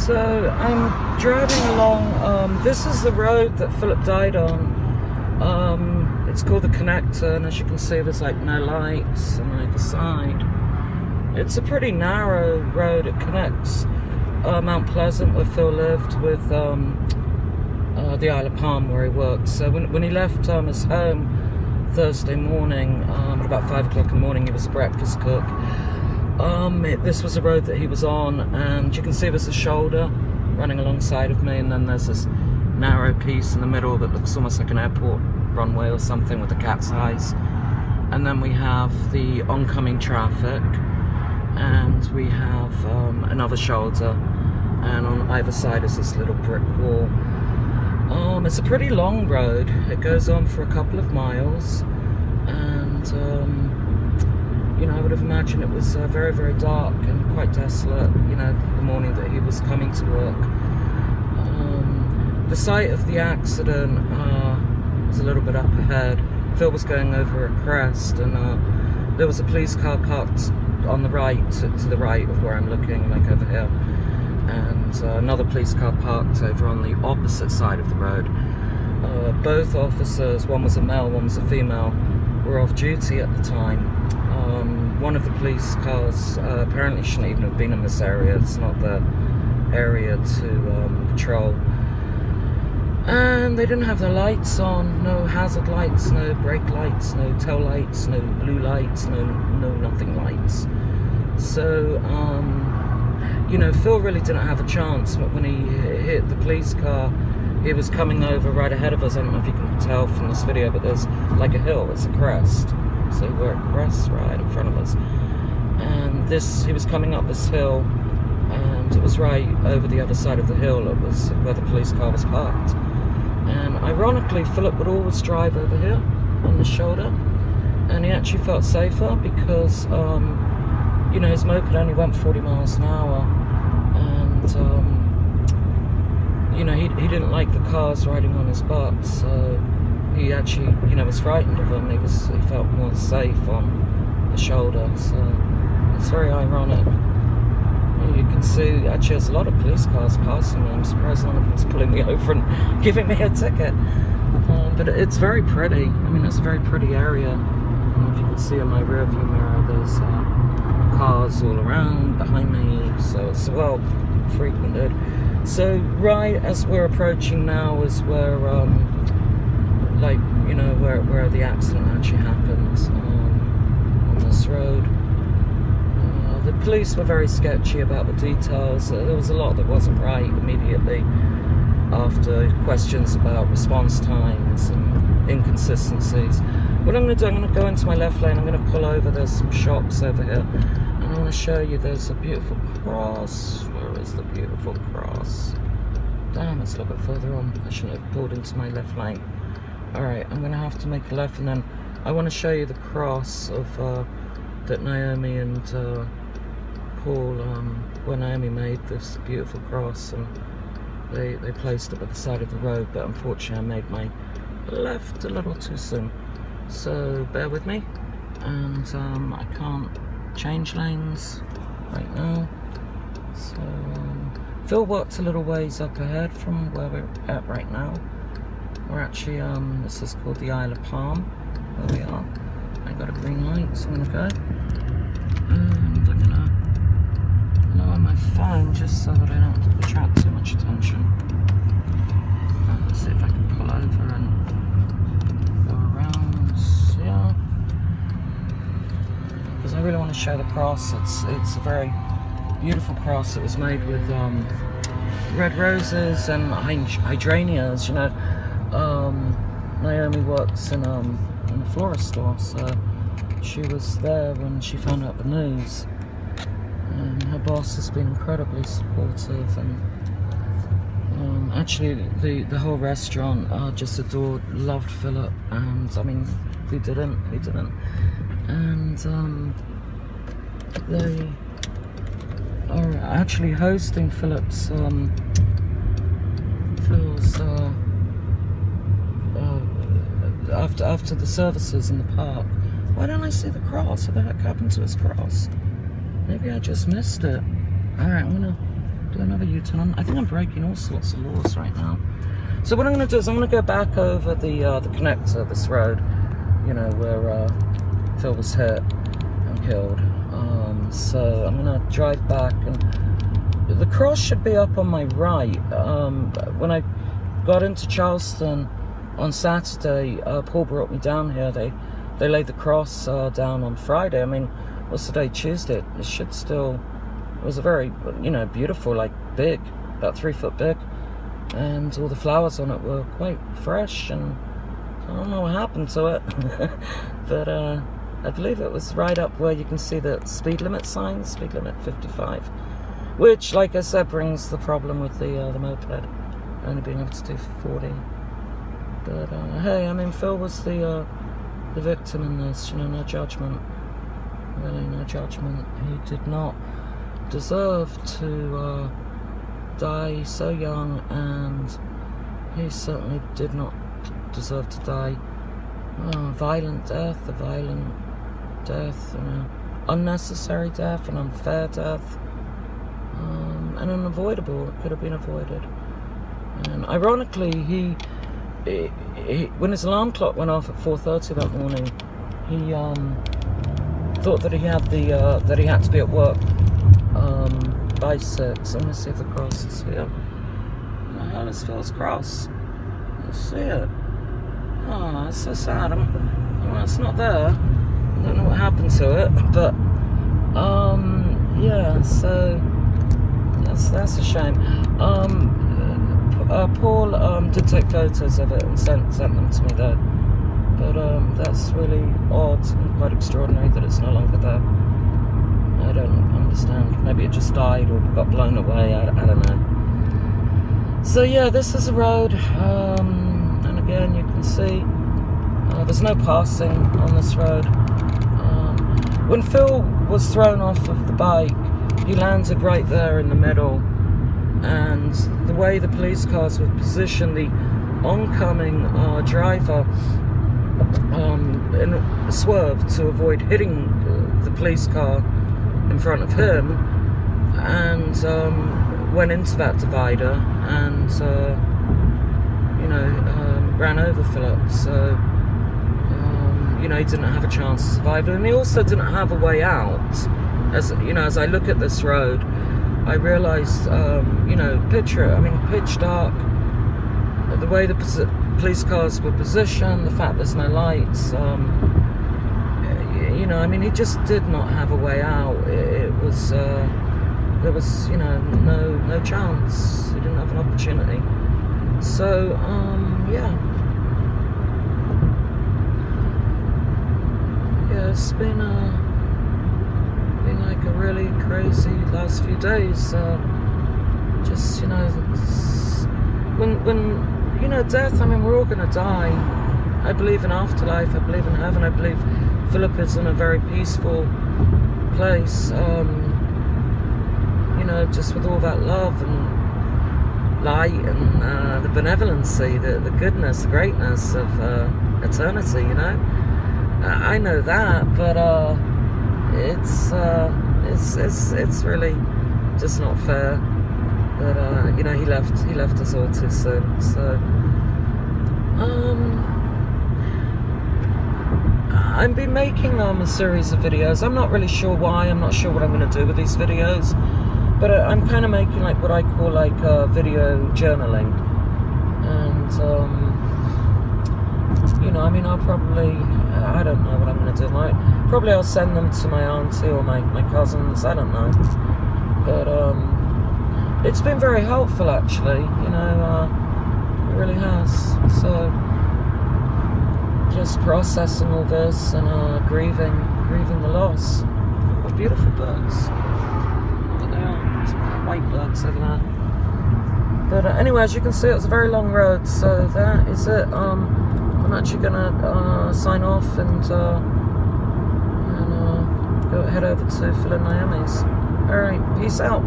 So I'm driving along. This is the road that Philip died on. It's called the Connector, and as you can see, there's like no lights on either side. It's a pretty narrow road. It connects Mount Pleasant, where Phil lived, with the Isle of Palm, where he worked. So when he left his home Thursday morning, at about 5 o'clock in the morning, he was a breakfast cook. This was a road that he was on, and you can see there's a shoulder running alongside of me, and then there's this narrow piece in the middle that looks almost like an airport runway or something with the cat's eyes. And then we have the oncoming traffic, and we have another shoulder, and on either side is this little brick wall. It's a pretty long road. It goes on for a couple of miles, and you know, I would have imagined it was very, very dark and quite desolate, you know, the morning that he was coming to work. The site of the accident was a little bit up ahead. Phil was going over a crest, and there was a police car parked on the right, to the right of where I'm looking, like over here. And another police car parked over on the opposite side of the road. Both officers, one was a male, one was a female, were off duty at the time. One of the police cars apparently shouldn't even have been in this area. It's not the area to patrol. And they didn't have their lights on, no hazard lights, no brake lights, no tail lights, no blue lights, no nothing lights. So, you know, Phil really didn't have a chance, but when he hit the police car, he was coming over right ahead of us. I don't know if you can tell from this video, but there's like a hill, it's a crest. So we're at crest right in front of us. And he was coming up this hill, and it was right over the other side of the hill. It was where the police car was parked. And ironically, Philip would always drive over here on the shoulder, and he actually felt safer because, you know, his moped only went 40 miles an hour, and, you know, he didn't like the cars riding on his butt, so he actually, you know, was frightened of them. He felt more safe on the shoulder, so it's very ironic. You can see, actually, there's a lot of police cars passing me. I'm surprised none of them's pulling me over and giving me a ticket. But it's very pretty. I mean, it's a very pretty area. I don't know if you can see in my rear view mirror, there's cars all around behind me, so it's well frequented. So right as we're approaching now is where, like, you know, where the accident actually happened, on this road. The police were very sketchy about the details. There was a lot that wasn't right immediately after questions about response times and inconsistencies. What I'm going to do, I'm going to go into my left lane. I'm going to pull over. There's some shops over here, and I want to show you there's a beautiful cross. Where is the beautiful cross? Damn, it's a little bit further on. I shouldn't have pulled into my left lane. Alright, I'm going to have to make a left, and then I want to show you the cross of that Naomi and Paul, where Naomi made this beautiful cross, and they placed it by the side of the road, but unfortunately I made my left a little too soon. So bear with me, and I can't change lanes right now. So Phil worked a little ways up ahead from where we're at right now. We're actually, this is called the Isle of Palm, where we are. I got a green light, so I'm gonna go. And I'm gonna lower my phone just so that I don't attract too much attention. Let's see if I can pull over and go around, yeah. Because I really want to show the cross. It's a very beautiful cross. It was made with red roses and hydrangeas, you know. Naomi works in a florist store, so she was there when she found out the news, and her boss has been incredibly supportive, and actually the whole restaurant just loved Philip, and I mean, who didn't, and they are actually hosting Phil's after the services in the park. Why don't I see the cross? What the heck happened to his cross? Maybe I just missed it. Alright, I'm gonna do another U-turn. I think I'm breaking all sorts of laws right now. So what I'm going to do is I'm going to go back over the connector, this road, you know, where Phil was hit and killed. So I'm going to drive back, and the cross should be up on my right. When I got into Charleston on Saturday, Paul brought me down here. They laid the cross down on Friday. I mean, what's the day? Tuesday. It should still. It was a very, you know, beautiful, like big, about 3 foot big, and all the flowers on it were quite fresh. And I don't know what happened to it, but I believe it was right up where you can see the speed limit sign, speed limit 55, which, like I said, brings the problem with the moped only being able to do 40. But hey, I mean, Phil was the victim in this, you know, no judgment, really, no judgment. He did not deserve to die so young, and he certainly did not deserve to die violent death, a violent death, you know, unnecessary death, an unfair death, and unavoidable. It could have been avoided. And ironically, he when his alarm clock went off at 4:30 that morning, he thought that he had to be at work by 6. I'm gonna see if the cross is here. What the hell is Phil's cross? Let's see it. Oh, that's so sad. Well, it's not there. I don't know what happened to it, but yeah. So that's a shame. Paul did take photos of it and sent them to me though. But that's really odd and quite extraordinary that it's no longer there. I don't understand. Maybe it just died or got blown away. I don't know. So yeah, this is a road, and again you can see there's no passing on this road. When Phil was thrown off of the bike, he landed right there in the middle, and the way the police cars were positioned, the oncoming driver swerved to avoid hitting the police car in front of him, and went into that divider and you know, ran over Philip. So you know, he didn't have a chance to survive, and he also didn't have a way out. As you know, as I look at this road, I realised, you know, picture it. I mean, pitch dark, the way the police cars were positioned, the fact there's no lights. You know, I mean, he just did not have a way out. It was there was, you know, no chance. He didn't have an opportunity. So yeah. Yeah, it's been like a really crazy last few days. Just, you know, when you know, death, I mean, we're all gonna die. I believe in afterlife, I believe in heaven, I believe Philip is in a very peaceful place, you know, just with all that love and light and the benevolency, the goodness, the greatness of eternity, you know. I know that, but it's really just not fair that you know, he left us all too soon. So I've been making a series of videos. I'm not really sure why. I'm not sure what I'm going to do with these videos, but I'm kind of making like what I call like video journaling. And you know, I mean, I'll probably, I don't know what I'm going to do. Probably I'll send them to my auntie or my cousins. I don't know, but it's been very helpful, actually. You know, it really has. So just processing all this and grieving the loss. What beautiful birds. Look, they are some white birds over there. But anyway, as you can see, it's a very long road, so that is it. I'm actually gonna sign off and go head over to Phil and Naomi's. Alright, peace out.